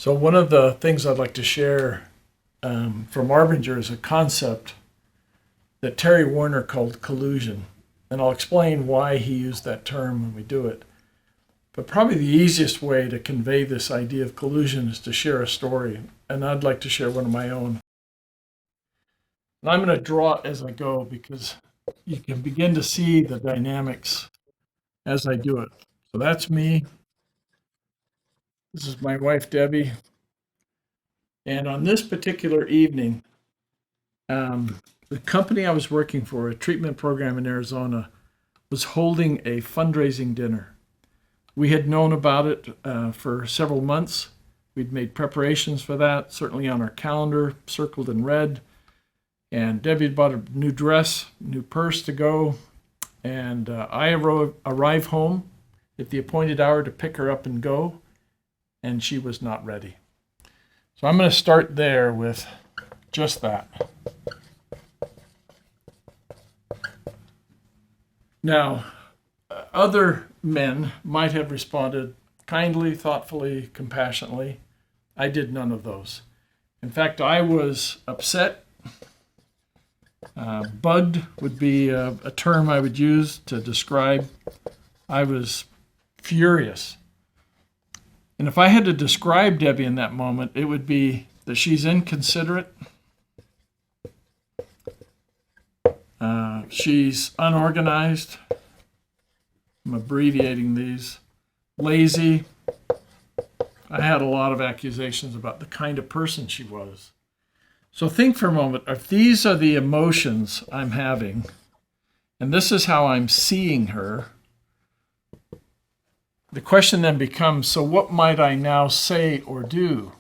So one of the things I'd like to share from Arbinger is a concept that Terry Warner called collusion. And I'll explain why he used that term when we do it. But probably the easiest way to convey this idea of collusion is to share a story. And I'd like to share one of my own. And I'm going to draw it as I go because you can begin to see the dynamics as I do it. So that's me. This is my wife, Debbie. And on this particular evening, the company I was working for, a treatment program in Arizona, was holding a fundraising dinner. We had known about it for several months. We'd made preparations for that, certainly on our calendar, circled in red. And Debbie had bought a new dress, new purse to go. And I arrived home at the appointed hour to pick her up and go, and she was not ready. So I'm going to start there with just that. Now, other men might have responded kindly, thoughtfully, compassionately. I did none of those. In fact, I was upset. Bugged would be a term I would use to describe. I was furious. And if I had to describe Debbie in that moment, it would be that she's inconsiderate. She's unorganized. I'm abbreviating these. Lazy. I had a lot of accusations about the kind of person she was. So think for a moment, if these are the emotions I'm having, and this is how I'm seeing her, the question then becomes, so what might I now say or do?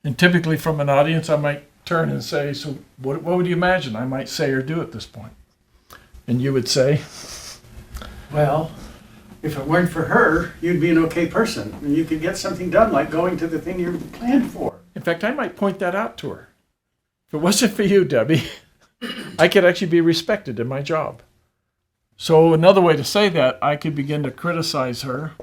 And typically from an audience, I might turn and say, so what would you imagine I might say or do at this point? And you would say? Well, if it weren't for her, you'd be an okay person, and you could get something done, like going to the thing you planned for. In fact, I might point that out to her. If it wasn't for you, Debbie, I could actually be respected in my job. So another way to say that, I could begin to criticize her.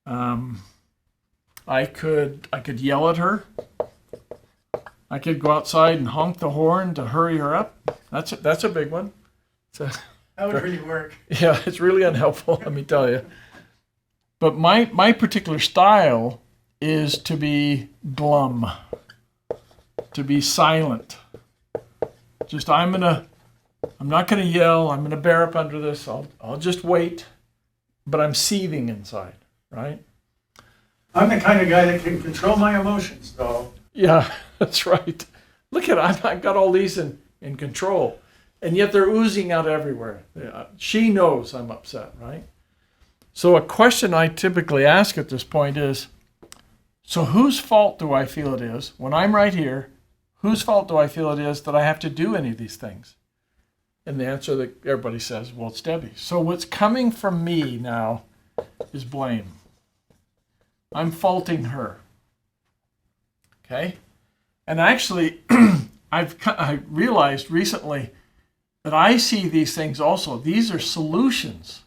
I could yell at her. I could go outside and honk the horn to hurry her up. That's a big one. That would really work. Yeah, it's really unhelpful, let me tell you. But my particular style is to be glum, to be silent. Just I'm not gonna yell. I'm gonna bear up under this. I'll just wait, but I'm seething inside, right? I'm the kind of guy that can control my emotions, though. Yeah, that's right. Look at I've got all these in control, and yet they're oozing out everywhere. She knows I'm upset, right? So a question I typically ask at this point is, so whose fault do I feel it is when I'm right here? Whose fault do I feel it is that I have to do any of these things? And the answer that everybody says, well, it's Debbie. So what's coming from me now is blame. I'm faulting her. Okay? And actually, I realized recently that I see these things also. These are solutions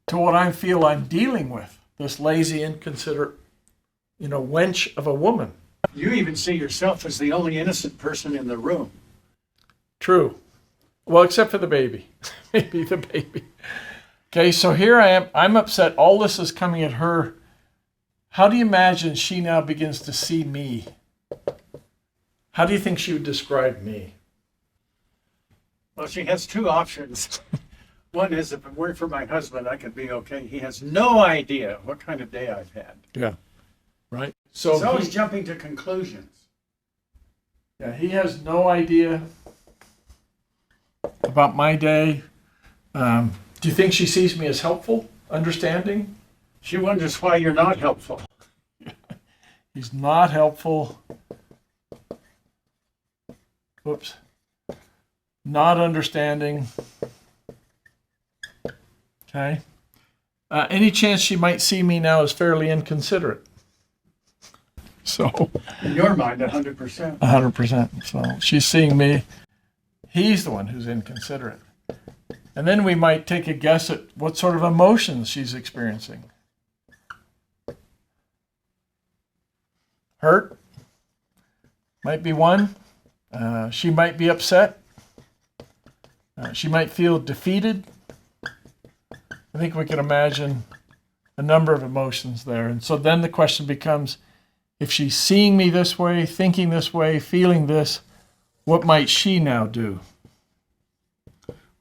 to what I feel I'm dealing with. This lazy, inconsiderate, wench of a woman. You even see yourself as the only innocent person in the room. True. Well, except for the baby. Maybe the baby. Okay, so here I am. I'm upset. All this is coming at her. How do you imagine she now begins to see me? How do you think she would describe me? Well, she has two options. One is, if it weren't for my husband, I could be okay. He has no idea what kind of day I've had. Yeah. Right? So he's always jumping to conclusions. Yeah, he has no idea about my day. Do you think she sees me as helpful, understanding? She wonders why you're not helpful. He's not helpful. Whoops. Not understanding. Okay. Any chance she might see me now as fairly inconsiderate? So. In your mind, 100%. 100%. So she's seeing me. He's the one who's inconsiderate. And then we might take a guess at what sort of emotions she's experiencing. hurt. Might be one. She might be upset. She might feel defeated. I think we can imagine a number of emotions there. And so then the question becomes, if she's seeing me this way, thinking this way, feeling this, what might she now do?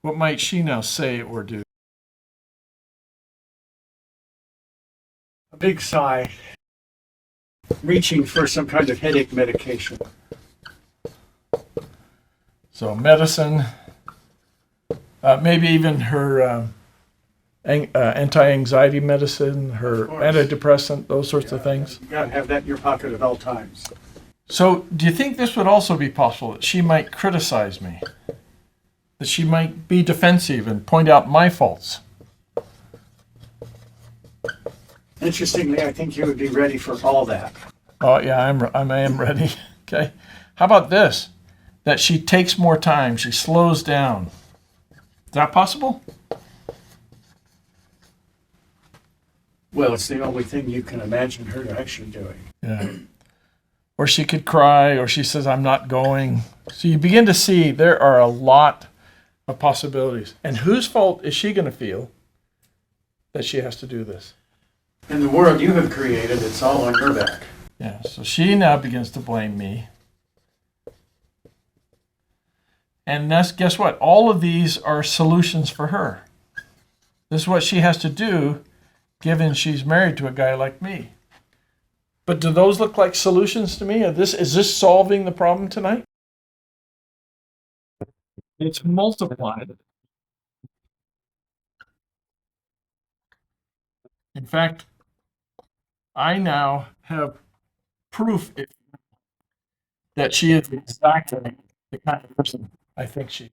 What might she now say or do? A big sigh, reaching for some kind of headache medication. So medicine, maybe even her anti-anxiety medicine, her Of course. antidepressant, those sorts of things. You gotta have that in your pocket at all times. So do you think this would also be possible, that she might criticize me? That she might be defensive and point out my faults? Interestingly, I think you would be ready for all that. Oh yeah, I am ready. Okay. How about this? That she takes more time, she slows down. Is that possible? Well, it's the only thing you can imagine her actually doing. Yeah. Or she could cry, or she says, I'm not going. So you begin to see there are a lot of possibilities. And whose fault is she going to feel that she has to do this? In the world you have created, it's all on her back. Yeah, so she now begins to blame me. And that's, guess what? All of these are solutions for her. This is what she has to do, given she's married to a guy like me. But do those look like solutions to me? Is this solving the problem tonight? It's multiplied. In fact, I now have proof that she is exactly the kind of person I think she is.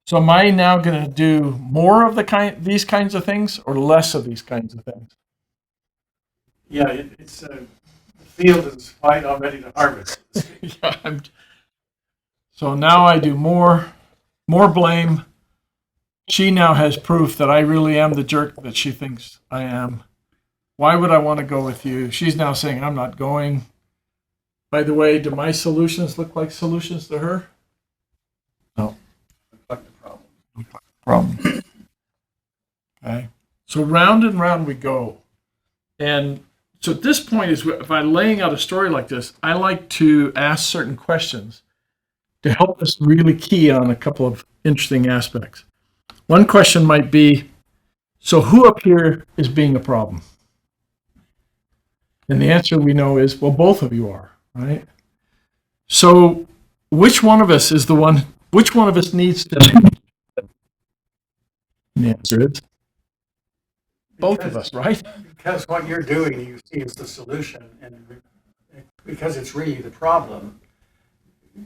So am I now going to do more of these kinds of things or less of these kinds of things? Yeah, it's the field is quite already to harvest. Yeah, so now I do more blame. She now has proof that I really am the jerk that she thinks I am. Why would I want to go with you? She's now saying I'm not going. By the way, do my solutions look like solutions to her? No. Like the problem. Problem. Okay. So round and round we go. And so at this point is if I'm laying out a story like this, I like to ask certain questions to help us really key on a couple of interesting aspects. One question might be, so who up here is being a problem? And the answer we know is, well, both of you are, right? So which one of us needs to? And the answer is both of us, right? Because what you're doing, you see, is the solution, and because it's really the problem,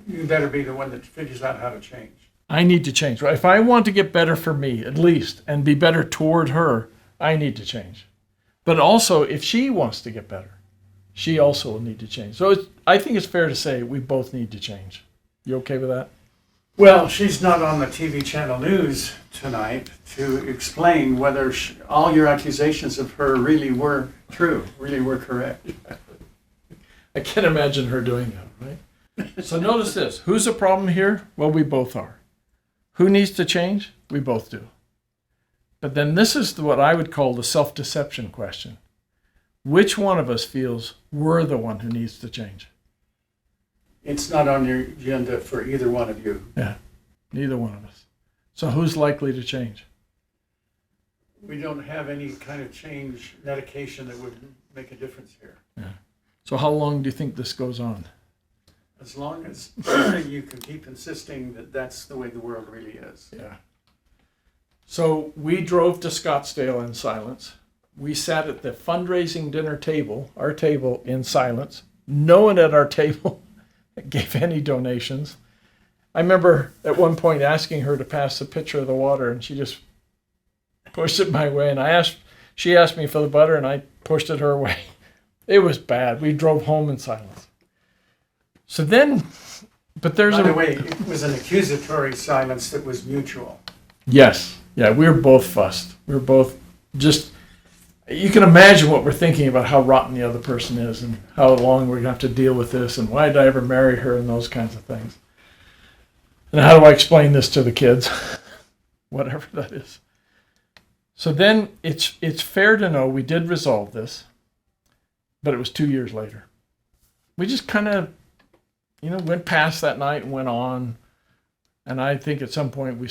you better be the one that figures out how to change. I need to change, right? If I want to get better for me, at least, and be better toward her, I need to change. But also, if she wants to get better, she also will need to change. So I think it's fair to say we both need to change. You okay with that? Well, she's not on the TV channel news tonight to explain whether all your accusations of her really were true, really were correct. I can't imagine her doing that, right? So notice this. Who's the problem here? Well, we both are. Who needs to change? We both do. But then this is what I would call the self-deception question. Which one of us feels we're the one who needs to change? It's not on your agenda for either one of you. Yeah, neither one of us. So who's likely to change? We don't have any kind of change medication that would make a difference here. Yeah. So how long do you think this goes on? As long as you can keep insisting that that's the way the world really is. Yeah. So we drove to Scottsdale in silence. We sat at the fundraising dinner table, our table, in silence. No one at our table gave any donations. I remember at one point asking her to pass a pitcher of the water, and she just pushed it my way. And she asked me for the butter, and I pushed it her way. It was bad. We drove home in silence. So then, but there's By the way, it was an accusatory silence that was mutual. Yes. Yeah, we were both fussed. We were both just you can imagine what we're thinking about how rotten the other person is and how long we're going to have to deal with this and why did I ever marry her and those kinds of things. And how do I explain this to the kids? Whatever that is. So then it's fair to know we did resolve this, but it was 2 years later. We just kind of, went past that night and went on. And I think at some point we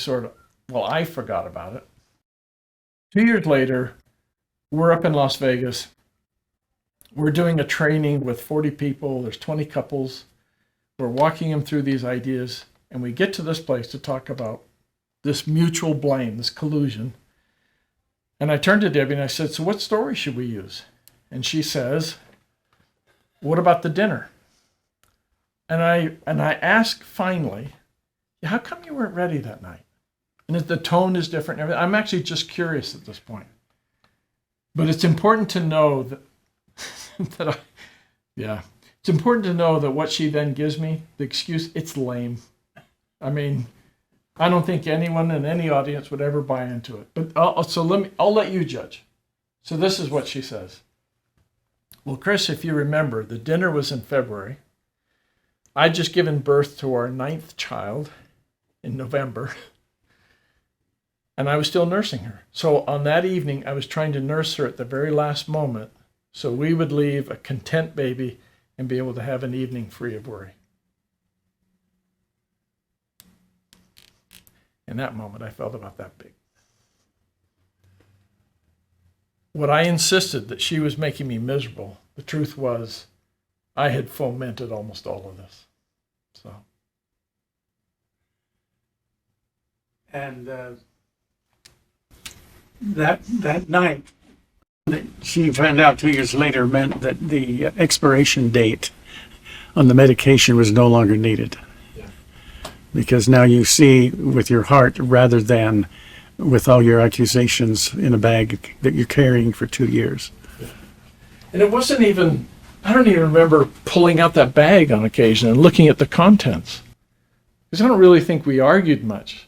I forgot about it. 2 years later, we're up in Las Vegas. We're doing a training with 40 people. There's 20 couples. We're walking them through these ideas. And we get to this place to talk about this mutual blame, this collusion. And I turned to Debbie and I said, so what story should we use? And she says, what about the dinner? And I asked finally, how come you weren't ready that night? And if the tone is different, and everything. I'm actually just curious at this point. But it's important to know that, it's important to know that what she then gives me, the excuse, it's lame. I mean, I don't think anyone in any audience would ever buy into it. But I'll let you judge. So this is what she says. Well, Chris, if you remember, the dinner was in February. I'd just given birth to our 9th child in November. And I was still nursing her. So on that evening, I was trying to nurse her at the very last moment so we would leave a content baby and be able to have an evening free of worry. In that moment, I felt about that big. What I insisted that she was making me miserable, the truth was I had fomented almost all of this. So. And that night, that she found out 2 years later meant that the expiration date on the medication was no longer needed. Because now you see with your heart rather than with all your accusations in a bag that you're carrying for 2 years. And it wasn't even, I don't even remember pulling out that bag on occasion and looking at the contents. Because I don't really think we argued much.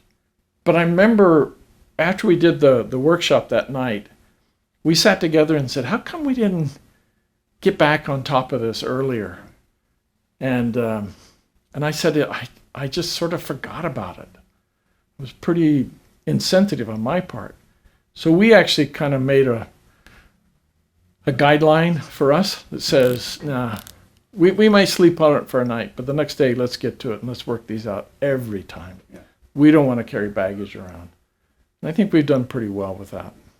But I remember after we did the workshop that night, we sat together and said, how come we didn't get back on top of this earlier? And I said, I just sort of forgot about it. It was pretty insensitive on my part. So we actually kind of made a guideline for us that says, nah, we might sleep on it for a night, but the next day let's get to it and let's work these out every time. Yeah. We don't want to carry baggage around. And I think we've done pretty well with that.